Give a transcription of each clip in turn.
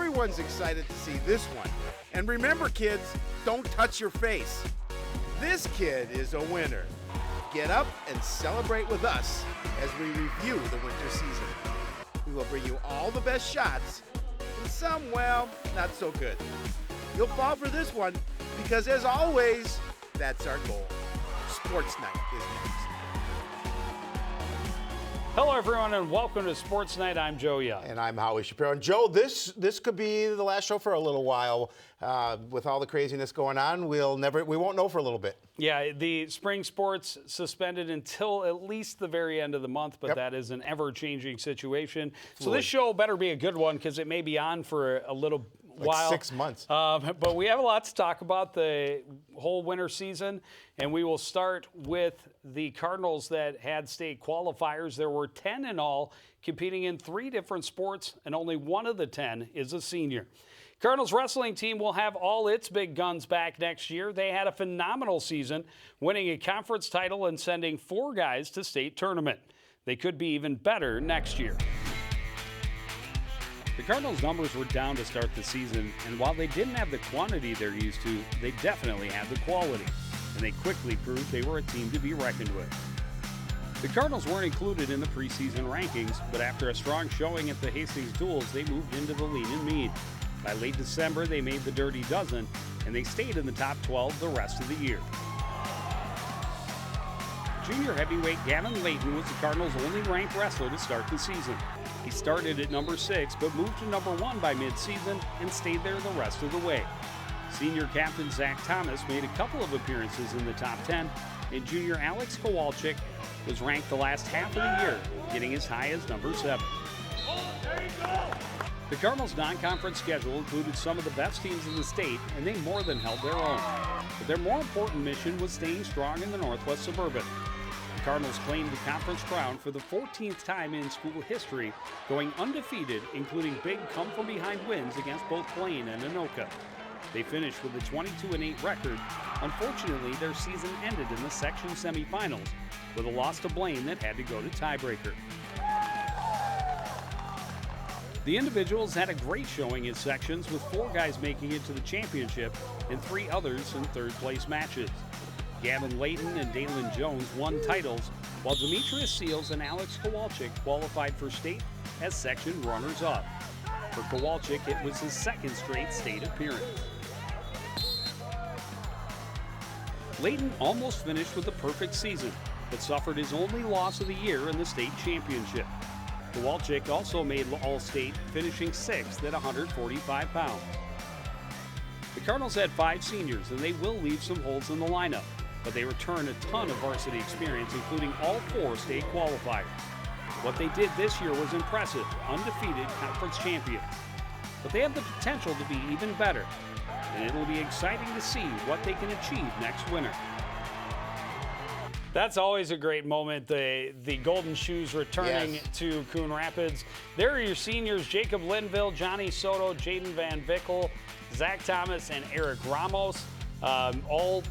Everyone's excited to see this one. And remember, kids, don't touch your face. This kid is a winner. Get up and celebrate with us as we review the winter season. We will bring you all the best shots, and some, well, not so good. You'll fall for this one because, as always, that's our goal. Sports Night is next. Hello, everyone, and welcome to Sports Night. I'm Joe Young. And I'm Howie Shapiro. And Joe, this could be the last show for a little while. With all the craziness going on, we won't know for a little bit. Yeah, the spring sports suspended until at least the very end of the month, but that is an ever-changing situation. So this show better be a good one because it may be on for a little while. 6 months. But we have a lot to talk about the whole winter season, and we will start with the Cardinals that had state qualifiers. There were 10 in all, competing in 3 different sports, and only one of the 10 is a senior. Cardinals wrestling team will have all its big guns back next year. They had a phenomenal season, winning a conference title and sending 4 guys to state tournament. They could be even better next year. The Cardinals' numbers were down to start the season, and while they didn't have the quantity they're used to, they definitely had the quality, and they quickly proved they were a team to be reckoned with. The Cardinals weren't included in the preseason rankings, but after a strong showing at the Hastings Duels, they moved into the lean and mean. By late December, they made the Dirty Dozen, and they stayed in the top 12 the rest of the year. Junior heavyweight Gavin Layton was the Cardinals' only ranked wrestler to start the season. He started at number 6, but moved to number 1 by midseason and stayed there the rest of the way. Senior captain Zach Thomas made a couple of appearances in the top 10, and junior Alex Kowalczyk was ranked the last half of the year, getting as high as number 7. The Cardinals' non-conference schedule included some of the best teams in the state, and they more than held their own. But their more important mission was staying strong in the Northwest Suburban. The Cardinals claimed the conference crown for the 14th time in school history, going undefeated, including big come-from-behind wins against both Blaine and Anoka. They finished with a 22-8 record. Unfortunately, their season ended in the section semifinals with a loss to Blaine that had to go to tiebreaker. The individuals had a great showing in sections, with 4 guys making it to the championship and 3 others in third-place matches. Gavin Layton and Dalen Jones won titles, while Demetrius Seals and Alex Kowalczyk qualified for state as section runners-up. For Kowalczyk, it was his 2nd straight state appearance. Layton almost finished with a perfect season, but suffered his only loss of the year in the state championship. Kowalczyk also made All-State, finishing 6th at 145 pounds. The Cardinals had 5 seniors, and they will leave some holes in the lineup, but they return a ton of varsity experience, including all 4 state qualifiers. What they did this year was impressive, undefeated conference champions. But they have the potential to be even better, and it'll be exciting to see what they can achieve next winter. That's always a great moment, the Golden Shoes returning to Coon Rapids. There are your seniors, Jacob Linville, Johnny Soto, Jaden Van Vickel, Zach Thomas, and Eric Ramos, all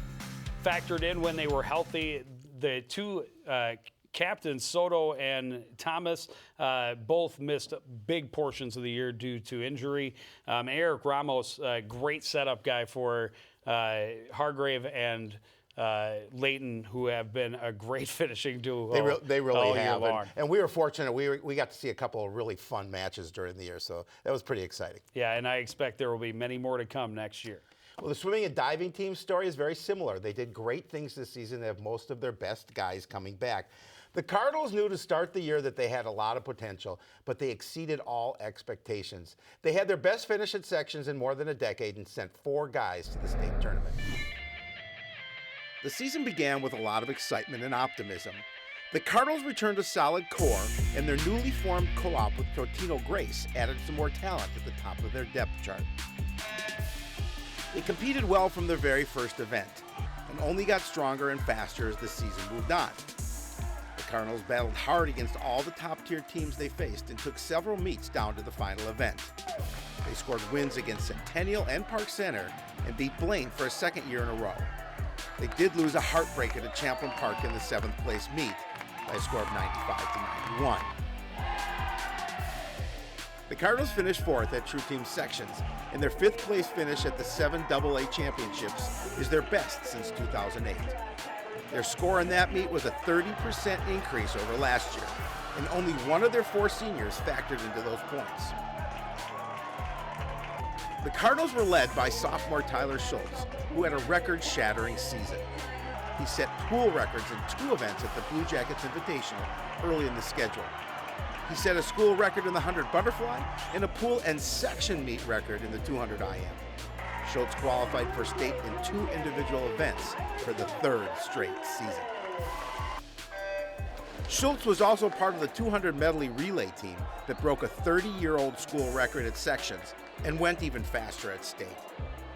factored in when they were healthy. The 2 captains, Soto and Thomas, both missed big portions of the year due to injury. Eric Ramos, a great setup guy for Hargrave and Layton, who have been a great finishing duo. They really have. And we were fortunate. We got to see a couple of really fun matches during the year, so that was pretty exciting. Yeah, and I expect there will be many more to come next year. Well, the swimming and diving team story is very similar. They did great things this season. They have most of their best guys coming back. The Cardinals knew to start the year that they had a lot of potential, but they exceeded all expectations. They had their best finish at sections in more than a decade and sent 4 guys to the state tournament. The season began with a lot of excitement and optimism. The Cardinals returned a solid core, and their newly formed co-op with Totino Grace added some more talent at the top of their depth chart. They competed well from their very first event, and only got stronger and faster as the season moved on. The Cardinals battled hard against all the top-tier teams they faced and took several meets down to the final event. They scored wins against Centennial and Park Center and beat Blaine for a 2nd year in a row. They did lose a heartbreaker to Champlin Park in the 7th place meet by a score of 95-91. The Cardinals finished 4th at True Team sections, and their 5th place finish at the 7 AA championships is their best since 2008. Their score in that meet was a 30% increase over last year, and only one of their 4 seniors factored into those points. The Cardinals were led by sophomore Tyler Schultz, who had a record-shattering season. He set pool records in 2 events at the Blue Jackets Invitational early in the schedule. He set a school record in the 100 butterfly and a pool and section meet record in the 200 IM. Schultz qualified for state in 2 individual events for the 3rd straight season. Schultz was also part of the 200 medley relay team that broke a 30-year-old school record at sections and went even faster at state.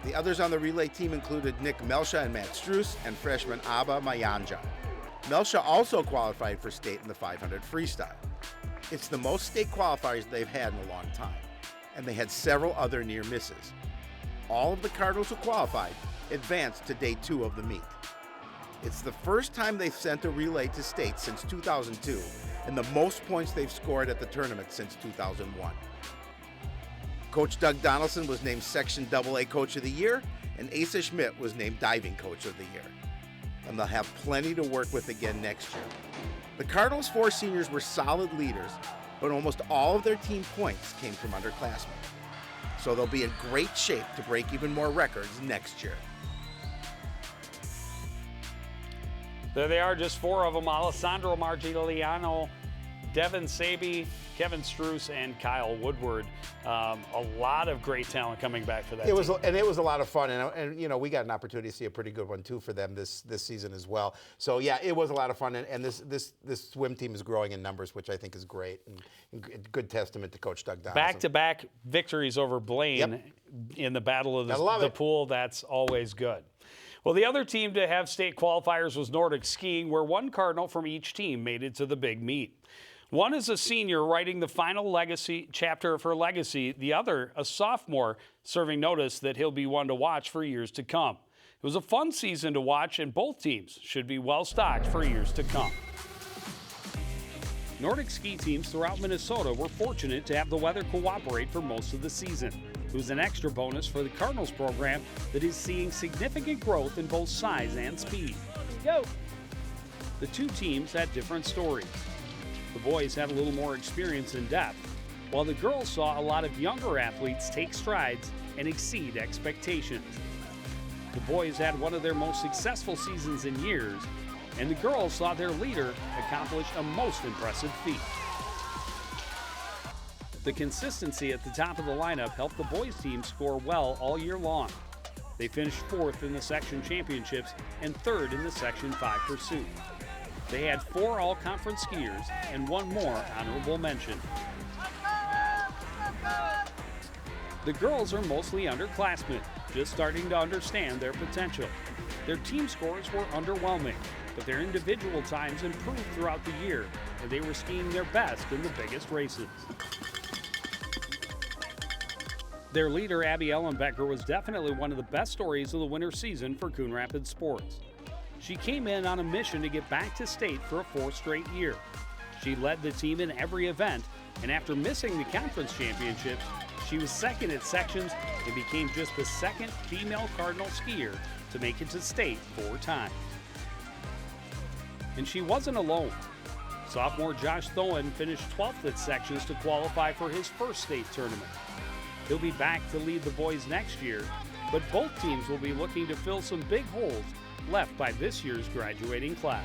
The others on the relay team included Nick Melsha and Matt Struess and freshman Abba Mayanja. Melsha also qualified for state in the 500 freestyle. It's the most state qualifiers they've had in a long time, and they had several other near misses. All of the Cardinals who qualified advanced to day 2 of the meet. It's the first time they've sent a relay to state since 2002, and the most points they've scored at the tournament since 2001. Coach Doug Donaldson was named Section AA Coach of the Year, and Asa Schmidt was named Diving Coach of the Year. And they'll have plenty to work with again next year. The Cardinals' 4 seniors were solid leaders, but almost all of their team points came from underclassmen. So they'll be in great shape to break even more records next year. There they are, just 4 of them: Alessandro Margigliano, Devin Saby, Kevin Struess, and Kyle Woodward. A lot of great talent coming back for that team. It was a lot of fun, and you know, we got an opportunity to see a pretty good one too for them this season as well. So yeah, it was a lot of fun, and this swim team is growing in numbers, which I think is great, and good testament to Coach Doug Donaldson. Back-to-back victories over Blaine in the battle of the pool. That's always good. Well, the other team to have state qualifiers was Nordic Skiing, where 1 Cardinal from each team made it to the big meet. One is a senior writing the final legacy chapter of her legacy. The other, a sophomore, serving notice that he'll be one to watch for years to come. It was a fun season to watch, and both teams should be well stocked for years to come. Nordic ski teams throughout Minnesota were fortunate to have the weather cooperate for most of the season. It was an extra bonus for the Cardinals program that is seeing significant growth in both size and speed. Go! The 2 teams had different stories. The boys had a little more experience and depth, while the girls saw a lot of younger athletes take strides and exceed expectations. The boys had one of their most successful seasons in years, and the girls saw their leader accomplish a most impressive feat. The consistency at the top of the lineup helped the boys team score well all year long. They finished 4th in the section championships and 3rd in the Section 5 pursuit. They had 4 all-conference skiers and 1 more honorable mention. The girls are mostly underclassmen, just starting to understand their potential. Their team scores were underwhelming, but their individual times improved throughout the year, and they were skiing their best in the biggest races. Their leader, Abby Ellenbecker, was definitely one of the best stories of the winter season for Coon Rapids sports. She came in on a mission to get back to state for a 4th straight year. She led the team in every event, and after missing the conference championships, she was 2nd at sections and became just the 2nd female Cardinal skier to make it to state 4 times. And she wasn't alone. Sophomore Josh Thoen finished 12th at sections to qualify for his first state tournament. He'll be back to lead the boys next year, but both teams will be looking to fill some big holes left by this year's graduating class.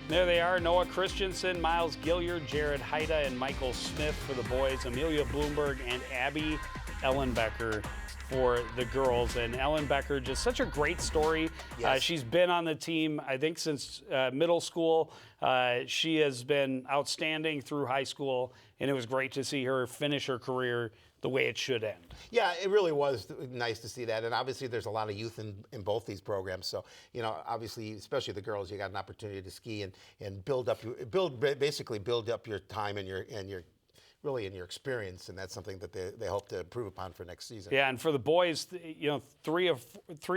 There they are: Noah Christensen, Miles Gilliard, Jared Haida, and Michael Smith for the boys, Amelia Bloomberg and Abby Ellenbecker for the girls. And Ellenbecker, just such a great story. Yes. She's been on the team, I think, since middle school. She has been outstanding through high school, and it was great to see her finish her career the way it should end. Yeah, it really was nice to see that, and obviously there's a lot of youth in both these programs. So, you know, obviously, especially the girls, you got an opportunity to ski and build up your time and your really in your experience, and that's something that they hope to improve upon for next season. Yeah, and for the boys, you know, three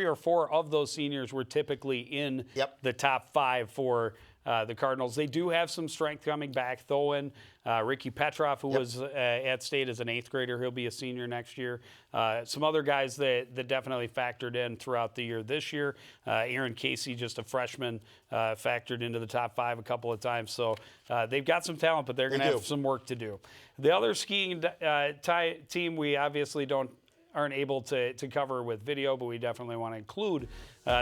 or four of those seniors were typically in the top 5 for the Cardinals. They do have some strength coming back. Thoen, Ricky Petroff, who was at State as an 8th grader, he'll be a senior next year. Some other guys that definitely factored in throughout the year this year. Aaron Casey, just a freshman, factored into the top 5 a couple of times. So they've got some talent, but they're going to have some work to do. The other skiing team we obviously aren't able to cover with video, but we definitely want to include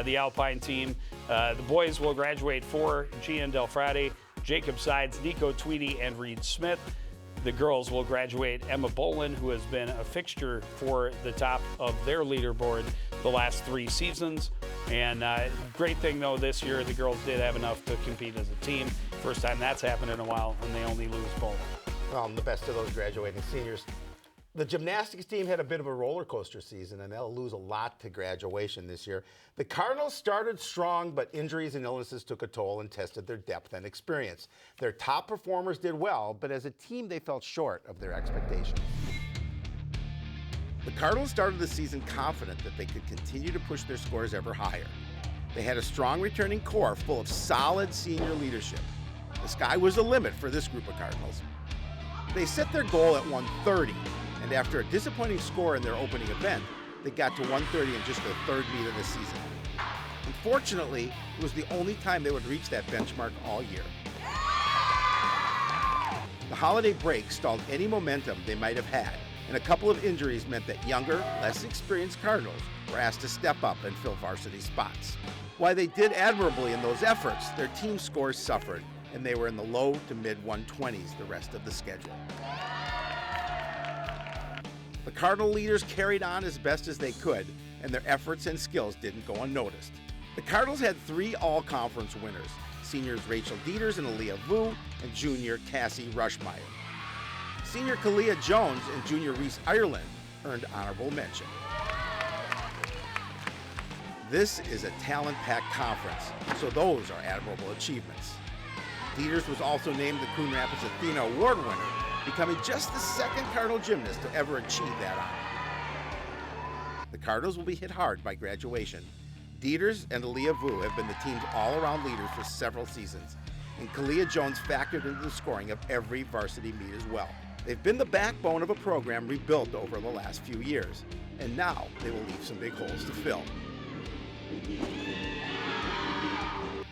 the Alpine team. The boys will graduate for Gian Del Frade, Jacob Sides, Nico Tweedy, and Reed Smith. The girls will graduate Emma Bolin, who has been a fixture for the top of their leaderboard the last 3 seasons. And great thing, though, this year the girls did have enough to compete as a team. First time that's happened in a while, and they only lose Bolin. Well, the best of those graduating seniors. The gymnastics team had a bit of a roller coaster season, and they'll lose a lot to graduation this year. The Cardinals started strong, but injuries and illnesses took a toll and tested their depth and experience. Their top performers did well, but as a team, they fell short of their expectations. The Cardinals started the season confident that they could continue to push their scores ever higher. They had a strong returning core full of solid senior leadership. The sky was the limit for this group of Cardinals. They set their goal at 130. And after a disappointing score in their opening event, they got to 130 in just their 3rd meet of the season. Unfortunately, it was the only time they would reach that benchmark all year. The holiday break stalled any momentum they might have had, and a couple of injuries meant that younger, less experienced Cardinals were asked to step up and fill varsity spots. While they did admirably in those efforts, their team scores suffered, and they were in the low to mid 120s the rest of the schedule. The Cardinal leaders carried on as best as they could, and their efforts and skills didn't go unnoticed. The Cardinals had 3 all-conference winners, seniors Rachel Dieters and Aaliyah Vu, and junior Cassie Rushmeyer. Senior Kalia Jones and junior Reese Ireland earned honorable mention. This is a talent-packed conference, so those are admirable achievements. Dieters was also named the Coon Rapids Athena Award winner, becoming just the 2nd Cardinal gymnast to ever achieve that honor. The Cardinals will be hit hard by graduation. Dieters and Aaliyah Vu have been the team's all-around leaders for several seasons, and Kalia Jones factored into the scoring of every varsity meet as well. They've been the backbone of a program rebuilt over the last few years, and now they will leave some big holes to fill.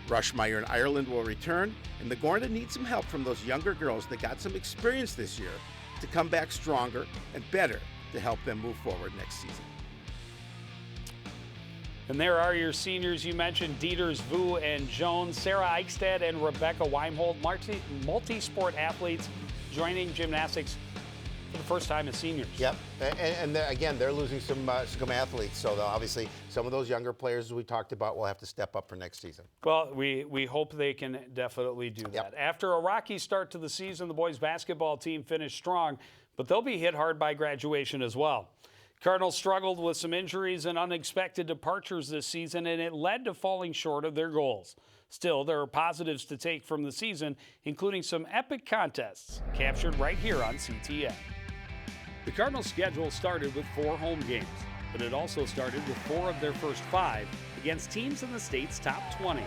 Rushmeyer and Ireland will return, and they're going to need some help from those younger girls that got some experience this year to come back stronger and better to help them move forward next season. And there are your seniors. You mentioned Dieters, Vu, and Jones, Sarah Eichstad, and Rebecca Weimhold, multi-sport athletes joining gymnastics for the first time as seniors. Yep, and again, they're losing some athletes, so obviously some of those younger players we talked about will have to step up for next season. Well, we hope they can definitely do that. After a rocky start to the season, the boys basketball team finished strong, but they'll be hit hard by graduation as well. Cardinals struggled with some injuries and unexpected departures this season, and it led to falling short of their goals. Still, there are positives to take from the season, including some epic contests captured right here on CTN. The Cardinals' schedule started with 4 home games, but it also started with 4 of their first 5 against teams in the state's top 20.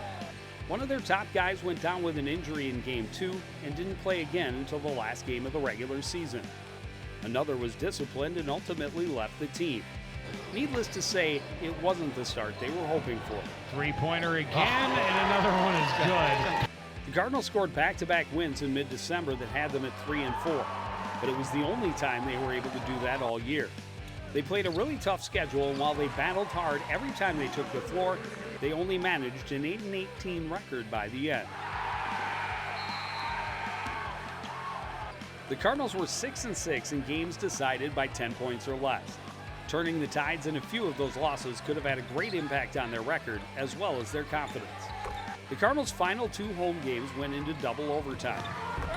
One of their top guys went down with an injury in Game 2 and didn't play again until the last game of the regular season. Another was disciplined and ultimately left the team. Needless to say, it wasn't the start they were hoping for. Three-pointer again, and another one is good. The Cardinals scored back-to-back wins in mid-December that had them at 3-4, but it was the only time they were able to do that all year. They played a really tough schedule, and while they battled hard every time they took the floor, they only managed an 8-18 record by the end. The Cardinals were 6-6 in games decided by 10 points or less. Turning the tides in a few of those losses could have had a great impact on their record as well as their confidence. The Cardinals' final 2 home games went into double overtime.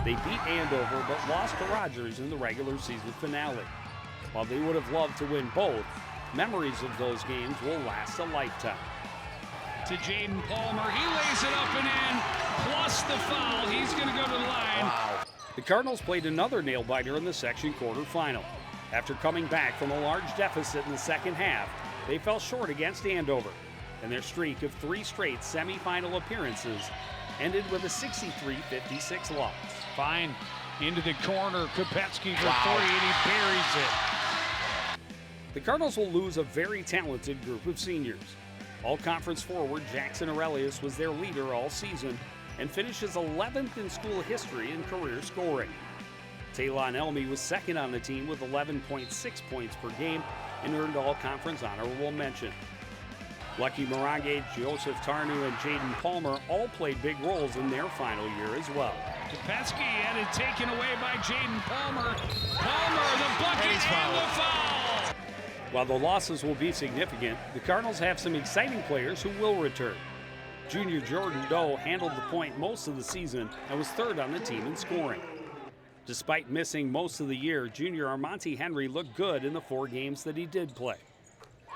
They beat Andover but lost to Rogers in the regular season finale. While they would have loved to win both, memories of those games will last a lifetime. To Jaden Palmer, he lays it up and in, plus the foul. He's going to go to the line. Wow. The Cardinals played another nail-biter in the section quarterfinal. After coming back from a large deficit in the second half, they fell short against Andover, and their streak of 3 straight semifinal appearances ended with a 63-56 loss. Fine. Into the corner, Kopetsky for three, and he buries it. The Cardinals will lose a very talented group of seniors. All-conference forward Jackson Aurelius was their leader all season and finishes 11th in school history in career scoring. Taylon Elmy was second on the team with 11.6 points per game and earned all-conference honorable mention. Lucky Morange, Joseph Tarnu, and Jaden Palmer all played big roles in their final year as well. Kopetsky had it taken away by Jaden Palmer. Palmer, the bucket and the foul! While the losses will be significant, the Cardinals have some exciting players who will return. Junior Jordan Doe handled the point most of the season and was third on the team in scoring. Despite missing most of the year, junior Armonte Henry looked good in the 4 games that he did play.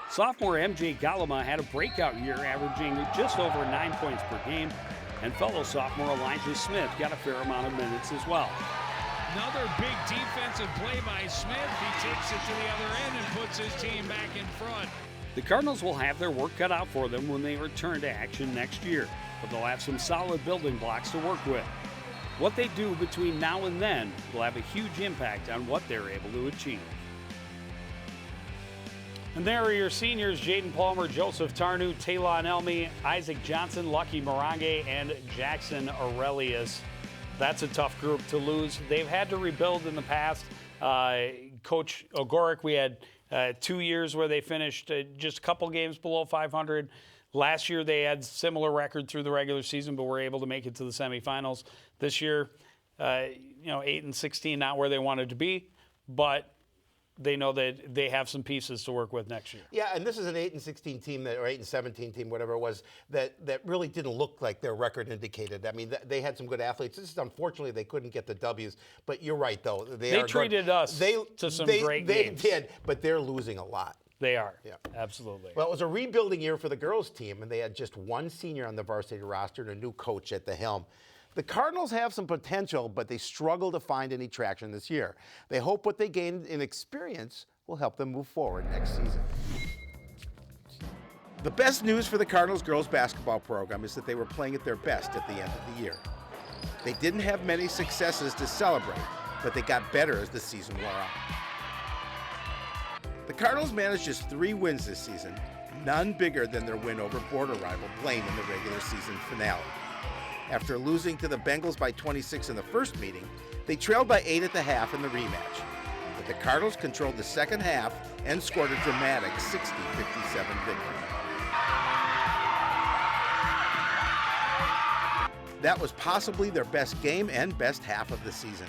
Sophomore MJ Galama had a breakout year, averaging just over 9 points per game, and fellow sophomore Elijah Smith got a fair amount of minutes as well. Another big defensive play by Smith. He takes it to the other end and puts his team back in front. The Cardinals will have their work cut out for them when they return to action next year, but they'll have some solid building blocks to work with. What they do between now and then will have a huge impact on what they're able to achieve. And there are your seniors: Jaden Palmer, Joseph Tarnu, Taylon Elmy, Isaac Johnson, Lucky Morange, and Jackson Aurelius. That's a tough group to lose. They've had to rebuild in the past. Coach Ogorek, we had 2 years where they finished just a couple games below 500. Last year they had similar record through the regular season, but were able to make it to the semifinals. This year, 8-16, not where they wanted to be, but they know that they have some pieces to work with next year. Yeah, and this is an 8-16 team or 8-17 team, whatever it was, that really didn't look like their record indicated. I mean, they had some good athletes. This is, unfortunately, they couldn't get the W's. But you're right, though. They treated us to some great games. They did, but they're losing a lot. They are. Yeah, absolutely. Well, it was a rebuilding year for the girls' team, and they had just one senior on the varsity roster and a new coach at the helm. The Cardinals have some potential, but they struggle to find any traction this year. They hope what they gained in experience will help them move forward next season. The best news for the Cardinals girls basketball program is that they were playing at their best at the end of the year. They didn't have many successes to celebrate, but they got better as the season wore on. The Cardinals managed just 3 wins this season, none bigger than their win over border rival Blaine in the regular season finale. After losing to the Bengals by 26 in the first meeting, they trailed by 8 at the half in the rematch. But the Cardinals controlled the second half and scored a dramatic 60-57 victory. That was possibly their best game and best half of the season.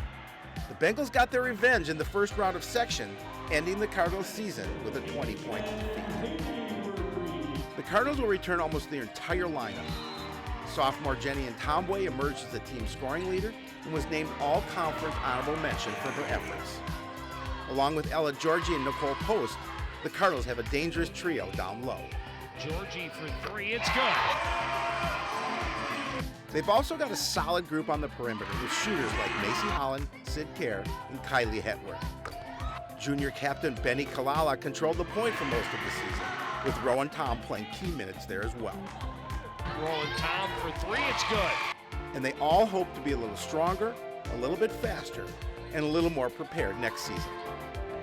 The Bengals got their revenge in the first round of section, ending the Cardinals' season with a 20-point defeat. The Cardinals will return almost their entire lineup. Sophomore Jenny and Tomboy emerged as the team scoring leader and was named all-conference honorable mention for her efforts. Along with Ella Georgie and Nicole Post, the Cardinals have a dangerous trio down low. Georgie for 3, it's good. They've also got a solid group on the perimeter with shooters like Macy Holland, Sid Kerr, and Kylie Hetworth. Junior captain Benny Kalala controlled the point for most of the season, with Rowan Tom playing key minutes there as well. Rowan Tom for 3, it's good. And they all hope to be a little stronger, a little bit faster, and a little more prepared next season.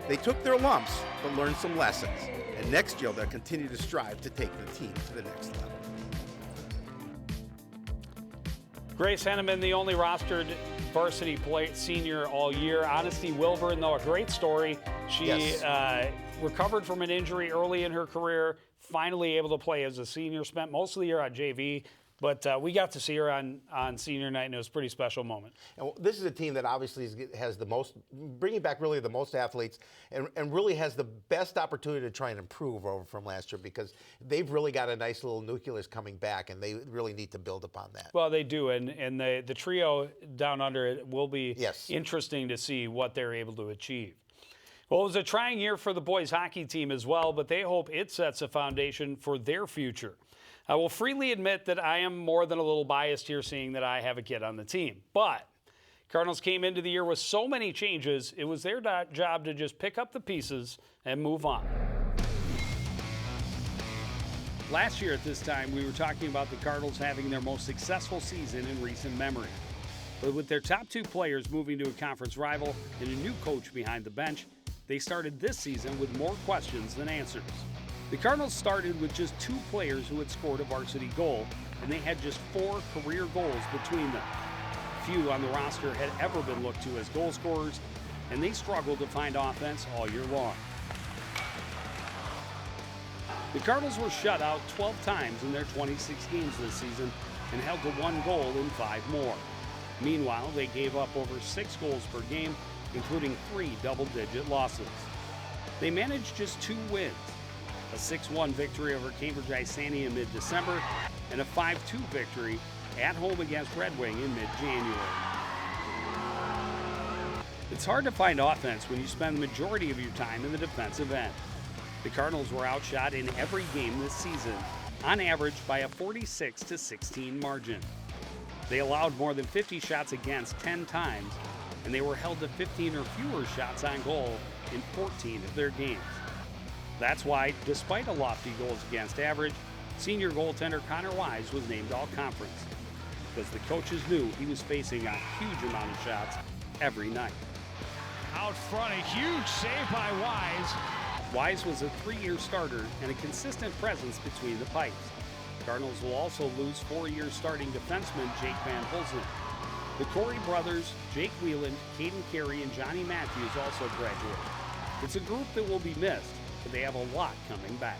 They took their lumps, but learned some lessons, and next year they'll continue to strive to take the team to the next level. Grace Henneman, the only rostered varsity senior all year. Honesty Wilburn, though, a great story. She recovered from an injury early in her career, finally able to play as a senior, spent most of the year on JV, but we got to see her on senior night, and it was a pretty special moment. And this is a team that obviously has the most, bringing back really the most athletes, and really has the best opportunity to try and improve over from last year, because they've really got a nice little nucleus coming back, and they really need to build upon that. Well, they do, and the trio down under it will be interesting to see what they're able to achieve. Well, it was a trying year for the boys hockey team as well, but they hope it sets a foundation for their future. I will freely admit that I am more than a little biased here, seeing that I have a kid on the team. But Cardinals came into the year with so many changes, it was their job to just pick up the pieces and move on. Last year at this time, we were talking about the Cardinals having their most successful season in recent memory. But with their top 2 players moving to a conference rival and a new coach behind the bench, they started this season with more questions than answers. The Cardinals started with just 2 players who had scored a varsity goal, and they had just 4 career goals between them. Few on the roster had ever been looked to as goal scorers, and they struggled to find offense all year long. The Cardinals were shut out 12 times in their 26 games this season and held to 1 goal in 5 more. Meanwhile, they gave up over 6 goals per game, including 3 double-digit losses. They managed just 2 wins, a 6-1 victory over Cambridge Isani in mid-December and a 5-2 victory at home against Red Wing in mid-January. It's hard to find offense when you spend the majority of your time in the defensive end. The Cardinals were outshot in every game this season, on average by a 46-16 margin. They allowed more than 50 shots against 10 times, and they were held to 15 or fewer shots on goal in 14 of their games. That's why, despite a lofty goals against average, senior goaltender Connor Wise was named All-Conference, because the coaches knew he was facing a huge amount of shots every night. Out front, a huge save by Wise. Wise was a 3-year starter and a consistent presence between the pipes. Cardinals will also lose 4-year starting defenseman Jake Van Hulsen. The Corey brothers, Jake Wheeland, Caden Carey, and Johnny Matthews also graduated. It's a group that will be missed, but they have a lot coming back.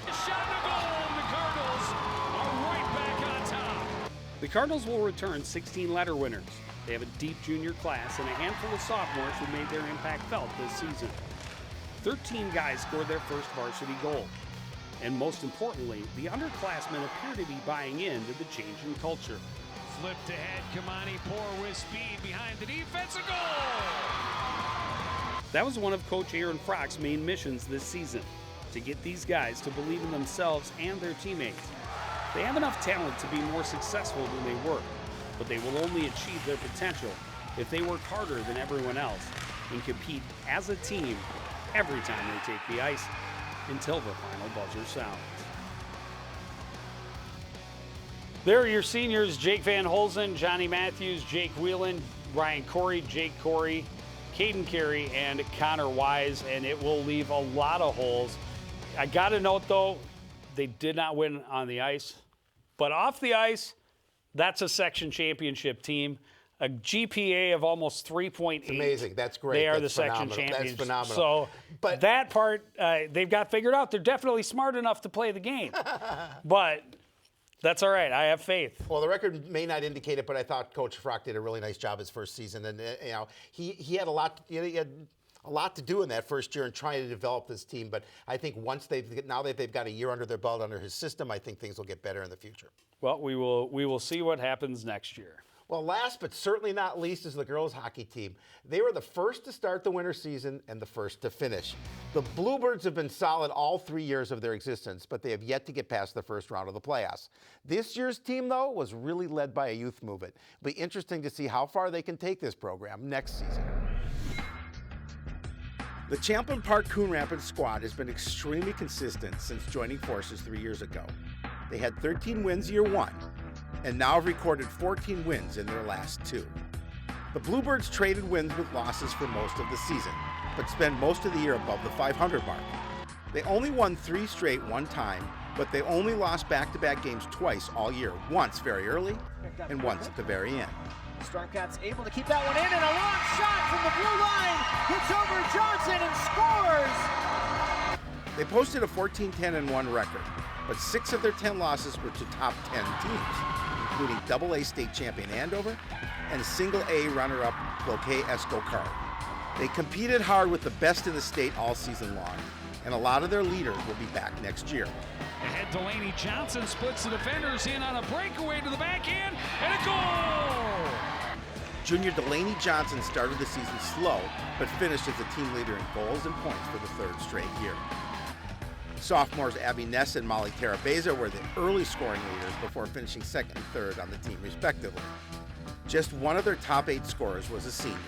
A shot and a goal, and the Cardinals are right back on top. The Cardinals will return 16 letter winners. They have a deep junior class and a handful of sophomores who made their impact felt this season. 13 guys scored their first varsity goal. And most importantly, the underclassmen appear to be buying into the change in culture. Flipped ahead, Kamani Poor with speed behind the defense, a goal! That was one of Coach Aaron Frock's main missions this season, to get these guys to believe in themselves and their teammates. They have enough talent to be more successful than they were, but they will only achieve their potential if they work harder than everyone else and compete as a team every time they take the ice until the final buzzer sounds. There are your seniors: Jake Van Hulsen, Johnny Matthews, Jake Wheeland, Ryan Corey, Jake Corey, Caden Carey, and Connor Wise, and it will leave a lot of holes. I got to note, though, they did not win on the ice, but off the ice, that's a section championship team. A GPA of almost 3.8. It's amazing. That's great. They are That's the section phenomenal. champions. That's phenomenal. So But that part, they've got figured out. They're definitely smart enough to play the game. But that's all right. I have faith. Well, the record may not indicate it, but I thought Coach Frock did a really nice job his first season, and you know he had a lot. He had a lot to do in that first year in trying to develop this team. But I think now that they've got a year under their belt under his system, I think things will get better in the future. Well, we will see what happens next year. Well, last but certainly not least is the girls hockey team. They were the first to start the winter season and the first to finish. The Bluebirds have been solid all 3 years of their existence, but they have yet to get past the first round of the playoffs. This year's team, though, was really led by a youth movement. It'll be interesting to see how far they can take this program next season. The Champlain Park Coon Rapids squad has been extremely consistent since joining forces 3 years ago. They had 13 wins year one, and now have recorded 14 wins in their last 2. The Bluebirds traded wins with losses for most of the season, but spent most of the year above the 500 mark. They only won 3 straight one time, but they only lost back-to-back games twice all year, once very early and once at the very end. Stormcats able to keep that one in, and a long shot from the blue line hits over Johnson and scores! They posted a 14-10-1 record, but 6 of their 10 losses were to top 10 teams, including AA state champion Andover and single A runner-up Cloquet Escocard. They competed hard with the best in the state all season long, and a lot of their leaders will be back next year. Ahead, Delaney Johnson splits the defenders in on a breakaway to the backhand, and a goal! Junior Delaney Johnson started the season slow, but finished as the team leader in goals and points for the 3rd straight year. Sophomores Abby Ness and Molly Terabeza were the early scoring leaders before finishing 2nd and 3rd on the team respectively. Just one of their top 8 scorers was a senior.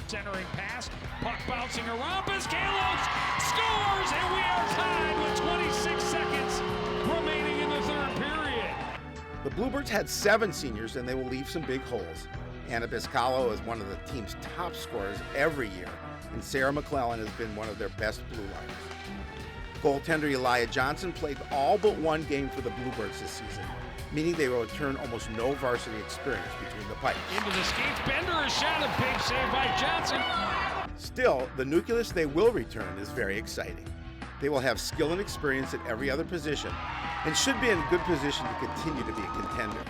Centering pass, puck bouncing around, Kalos scores, and we are tied with 26 seconds remaining. The Bluebirds had 7 seniors, and they will leave some big holes. Anna Biscalo is one of the team's top scorers every year, and Sarah McClellan has been one of their best blue liners. Goaltender Elia Johnson played all but 1 game for the Bluebirds this season, meaning they will return almost no varsity experience between the pipes. Into the skates, Bender, a shot, a big save by Johnson. Still, the nucleus they will return is very exciting. They will have skill and experience at every other position and should be in a good position to continue to be a contender.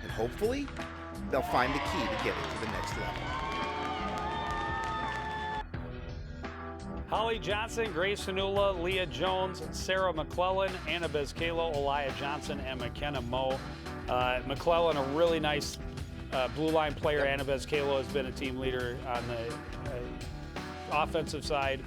And hopefully, they'll find the key to getting to the next level. Holly Johnson, Grace Fanula, Leah Jones, Sarah McClellan, Anna Bezcalo, Elia Johnson, and McKenna Moe. McClellan, a really nice blue line player. Anna Bezcalo has been a team leader on the offensive side.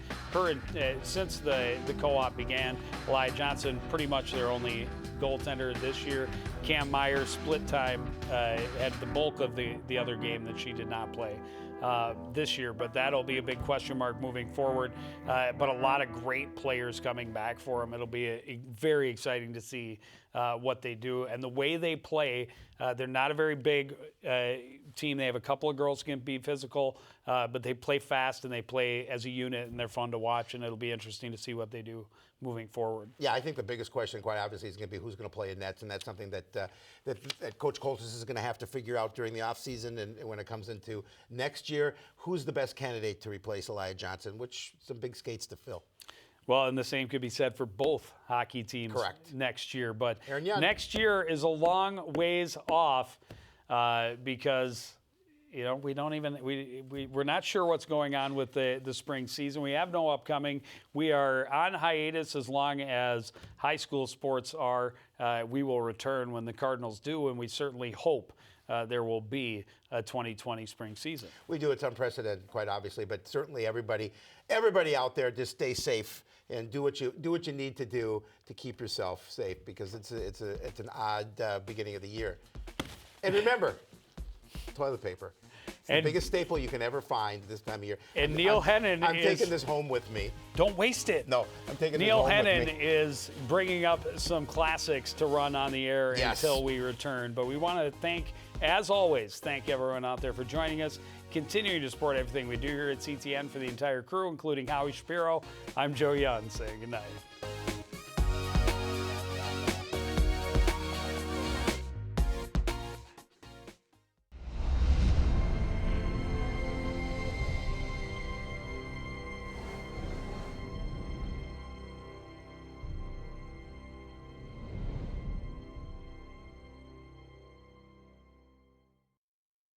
Since the co-op began. Elia Johnson, pretty much their only goaltender this year. Cam Meyer, split time, had the bulk of the other game that she did not play this year, but that'll be a big question mark moving forward. But a lot of great players coming back for them. It'll be very exciting to see what they do and the way they play. They're not a very big team. They have a couple of girls who can be physical, but they play fast and they play as a unit, and they're fun to watch, and it'll be interesting to see what they do moving forward. Yeah, I think the biggest question, quite obviously, is going to be who's going to play in nets, and that's something that Coach Coltis is going to have to figure out during the offseason and when it comes into next year. Who's the best candidate to replace Elia Johnson, which some big skates to fill. Well, and the same could be said for both hockey teams next year. But next year is a long ways off because we're not sure what's going on with the spring season. We have no upcoming. We are on hiatus as long as high school sports are. We will return when the Cardinals do, and we certainly hope there will be a 2020 spring season. We do. It's unprecedented, quite obviously, but certainly everybody out there, just stay safe and do what you need to do to keep yourself safe, because it's an odd beginning of the year. And remember, toilet paper. It's the biggest staple you can ever find this time of year. And Neil Hennon I'm taking this home with me. Don't waste it. No, I'm taking this Neil home with me. Hennon is bringing up some classics to run on the air until we return. But we want to thank everyone out there for joining us, continuing to support everything we do here at CTN. For the entire crew, including Howie Shapiro, I'm Joe Young saying good night.